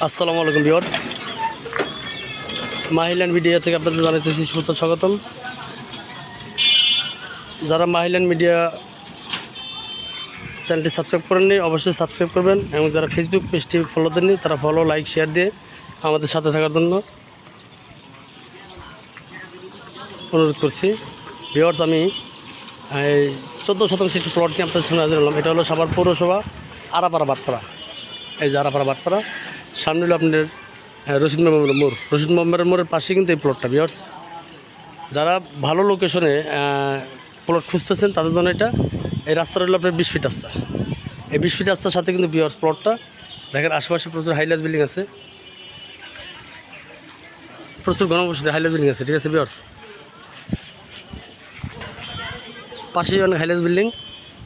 আসসালামু আলাইকুম viewers, মাহিল্যান্ড media থেকে আপনাদের জানাইতেছি স্বাগতম। যারা মাহিল্যান্ড মিডিয়া চ্যানেলটি সাবস্ক্রাইব করেননি অবশ্যই সাবস্ক্রাইব করবেন, এবং যারা ফেসবুক পেজটি ফলো দেননি তারা ফলো, লাইক, শেয়ার দিয়ে আমাদের সাথে থাকার জন্য অনুরোধ করছি। ভিউয়ার্স, আমি 14 শতাংশ একটি প্লট নিয়ে আপনাদের সামনে হাজির হলাম। এটা হলো সাভার পৌরসভা আরাপাড়া বাটপাড়া। এই যে আরাপাড়া বাটপাড়া, সামনে হলো আপনাদের রশিদ মেম্বারের মোড়। রশিদ মেম্বারের মোড়ের পাশে কিন্তু এই প্লটটা। ভিউয়ার্স, যারা ভালো লোকেশনে প্লট খুঁজতেছেন তাদের জন্য এটা। এই রাস্তাটা হলো আপনার 20 ফিট রাস্তা। এই 20 ফিট রাস্তার সাথে কিন্তু ভিউয়ার্স প্লটটা দেখেন, আশেপাশে প্রচুর হাইলাস বিল্ডিং আছে, প্রচুর ঘনবসতি হাইলাস বিল্ডিং আছে। ঠিক আছে ভিউয়ার্স, পাশেই অনেক হাইলাস বিল্ডিং,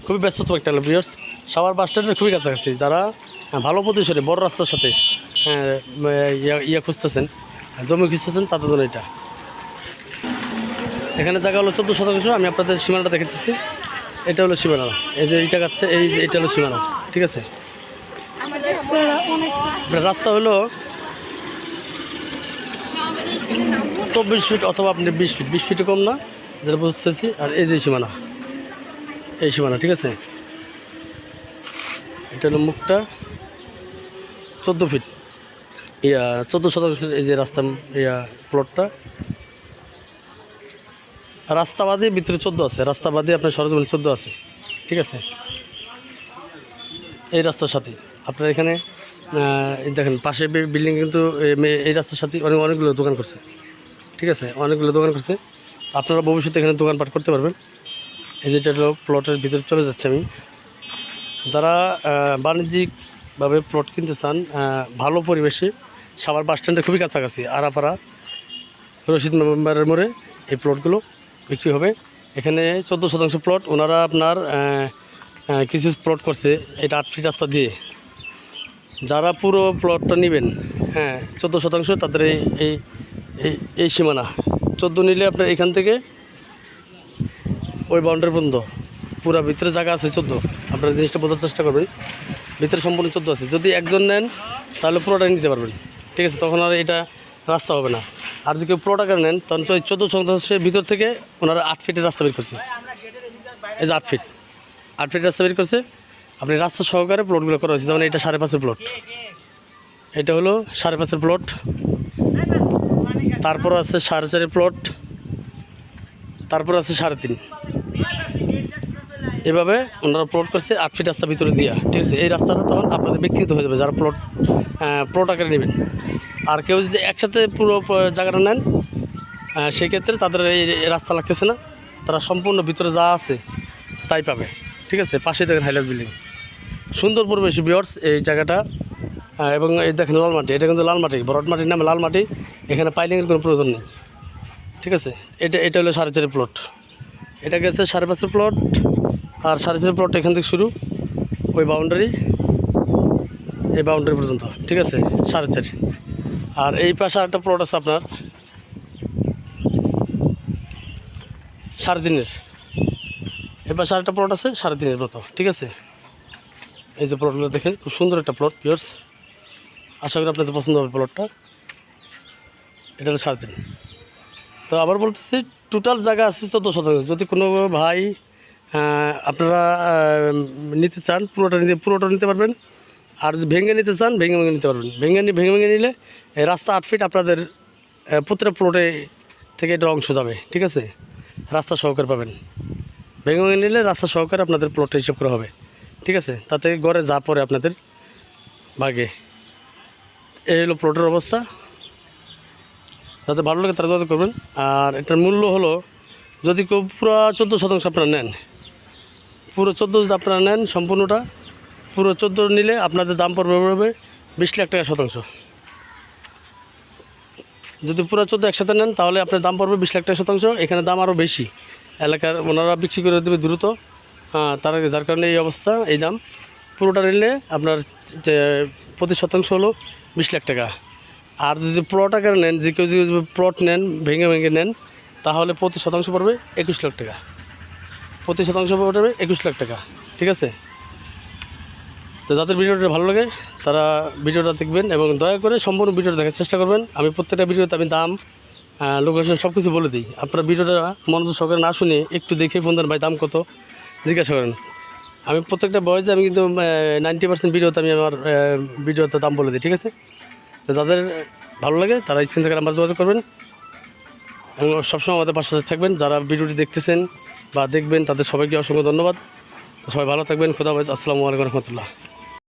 খুবই ব্যস্ততম একটা হলো ভিউয়ার্স। সাভার বাস স্ট্যান্ডের খুবই কাছাকাছি। যারা ভালো প্রতিষ্ঠানে বড় রাস্তার সাথে খুঁজতেছেন, জমি খুঁজতেছেন, তাদের জন্য এটা। এখানে জায়গা হলো 14 শতাংশ। আমি আপনাদের সীমানাটা দেখাতেছি। এটা হলো সীমানা, এই যে এইটা কাচ্ছে, এইটা হলো সীমানা। ঠিক আছে, রাস্তা হলো 24 ফিট অথবা আপনি 20 ফিট, 20 ফিটও কম না, যেটা বুঝতেছি। আর এই যে সীমানা, এই সীমানা। ঠিক আছে, এটা হলো মুখটা 14 ফিট, 14 শতাংশ। এই যে রাস্তা, প্লটটা রাস্তা বাদে ভিতরে 14 আছে, রাস্তা বাদে আপনার সরজমিনে 14 আছে। ঠিক আছে, এই রাস্তার সাথে আপনার এখানে দেখেন পাশে বিল্ডিং কিন্তু এই রাস্তার সাথে অনেকগুলো দোকান করছে। ঠিক আছে, অনেকগুলো দোকান করছে। আপনারা ভবিষ্যতে এখানে দোকানপাট করতে পারবেন। এই যেটা হলো প্লটের ভিতরে চলে যাচ্ছে আমি। যারা বাণিজ্যিকভাবে প্লট কিনতে চান ভালো পরিবেশে, সাভার বাস স্ট্যান্ডের খুবই কাছাকাছি, আরাপাড়া রশিদ মেম্বারের মোড়ে এই প্লটগুলো বিক্রি হবে। এখানে 14 শতাংশ প্লট। ওনারা আপনার কিছু প্লট করছে এটা 8 ফিট রাস্তা দিয়ে। যারা পুরো প্লটটা নেবেন, 14 শতাংশ, তাদের এই এই সীমানা 14 নিলে আপনার এখান থেকে ওই বাউন্ডারি পর্যন্ত পুরো ভিতরে জায়গা আছে 14। আপনারা জিনিসটা বোঝার চেষ্টা করবেন, ভিতরে সম্পূর্ণ 14 আছে। যদি একজন নেন তাহলে পুরোটাই নিতে পারবেন। ঠিক আছে, তখন আর এটা রাস্তা হবে না। আর যদি কেউ পুরোটা করে নেন তখন 14 শতাংশের ভিতর থেকে ওনারা 8 ফিটের রাস্তা বের করছে। এই যে 8 ফিট রাস্তা বের করছে। আপনি রাস্তা সহকারে প্লটগুলো করা হয়েছে। যেমন এটা 5.5 প্লট, এটা হলো 5.5 প্লট। তারপর আছে 4.5 প্লট, তারপর আছে 3.5। এভাবে ওনারা প্লট করছে 8 ফিট রাস্তা ভিতরে দিয়া। ঠিক আছে, এই রাস্তাটা তখন আপনাদের ব্যক্তিগত হয়ে যাবে যারা প্লট আকারে নেবেন। আর কেউ যদি একসাথে পুরো জায়গাটা নেন সেক্ষেত্রে তাদের এই রাস্তা লাগতেছে না, তারা সম্পূর্ণ ভিতরে যা আছে তাই পাবে। ঠিক আছে, পাশে দেখেন হাইলাস বিল্ডিং, সুন্দর পরিবেশ ভিউয়ার্স এই জায়গাটা। এবং এই দেখেন লাল মাটি, এটা কিন্তু লাল মাটি, বরট মাটির নামে লাল মাটি। এখানে পাইলিংয়ের কোনো প্রয়োজন নেই। ঠিক আছে, এটা হলো 4.5 প্লট, এটা গেছে 5.5 প্লট। আর 4.5 প্লট এখান থেকে শুরু, ওই বাউন্ডারি, এই বাউন্ডারি পর্যন্ত। ঠিক আছে, 4.5। আর এই পাশে একটা প্লট আছে আপনার 3.5। এই পাশে আরেকটা প্লট আছে 3.5 মতো। ঠিক আছে, এই যে প্লটগুলো দেখেন, খুব সুন্দর একটা প্লট ভিউয়ার্স। আশা করি আপনাদের পছন্দ হবে প্লটটা। এটা হলো 3.5। তো আবার বলতেছি, টোটাল জায়গা আছে 14 শতাংশ। যদি কোনো ভাই আপনারা নিতে চান, পুরোটা নিতে পারবেন। আর যদি ভেঙে নিতে চান, ভেঙে নিতে পারবেন। ভেঙে নিলে এই রাস্তা 8 ফিট আপনাদের প্রতিটা প্লটে থেকে এটা অংশ যাবে। ঠিক আছে, রাস্তা সহকারে পাবেন। ভেঙে নিলে রাস্তা সহকারে আপনাদের প্লটটা হিসাব করা হবে। ঠিক আছে, তাতে গড়ে যা পড়ে আপনাদের ভাগে। এই হলো প্লটের অবস্থা। যাতে ভালো লাগে তারা যোগাযোগ করবেন। আর এটার মূল্য হলো, যদি কেউ পুরো 14 শতাংশ আপনারা নেন, পুরো 14 যদি আপনারা নেন সম্পূর্ণটা, পুরো 14 নিলে আপনাদের দাম পড়বে 20 লাখ টাকা শতাংশ। যদি পুরো 14 একসাথে নেন তাহলে আপনার দাম পড়বে 20 লাখ টাকা শতাংশ। এখানে দাম আরও বেশি, এলাকার ওনারা বিক্রি করে দেবে দ্রুত। তারা যার কারণে এই অবস্থা, এই দাম। পুরোটা নিলে আপনার প্রতি শতাংশ হলো 20 লাখ টাকা। আর যদি প্লট আকারে নেন, যে কেউ যদি প্লট নেন, ভেঙে নেন, তাহলে প্রতি শতাংশ পড়বে 21 লাখ টাকা। প্রতি শতাংশ পড়বে 21 লাখ টাকা। ঠিক আছে, তো যাদের ভিডিওটা ভালো লাগে তারা ভিডিওটা দেখবেন এবং দয়া করে সম্পূর্ণ ভিডিওটা দেখার চেষ্টা করবেন। আমি প্রত্যেকটা ভিডিওতে আমি দাম লোকেশন সব কিছু বলে দিই। আপনারা ভিডিওটা মনোযোগ সহকারে না শুনে একটু দেখে ফোন দেন, ভাই দাম কত জিজ্ঞাসা করেন। আমি প্রত্যেকটা বয়সে আমি কিন্তু 90% ভিডিওতে আমি আমার ভিডিওতে দাম বলে দিই, ঠিক আছে? তো যাদের ভালো লাগে তারা স্ক্রিন থেকে নাম্বার যোগাযোগ করবেন এবং সবসময় আমাদের পাশে থাকবেন। যারা ভিডিওটি দেখতেছেন বা দেখবেন তাদের সবাইকে অসংখ্য ধন্যবাদ। সবাই ভালো থাকবেন। খোদা হাফেজ। আসসালামু আলাইকুম রহমতুল্লাহ।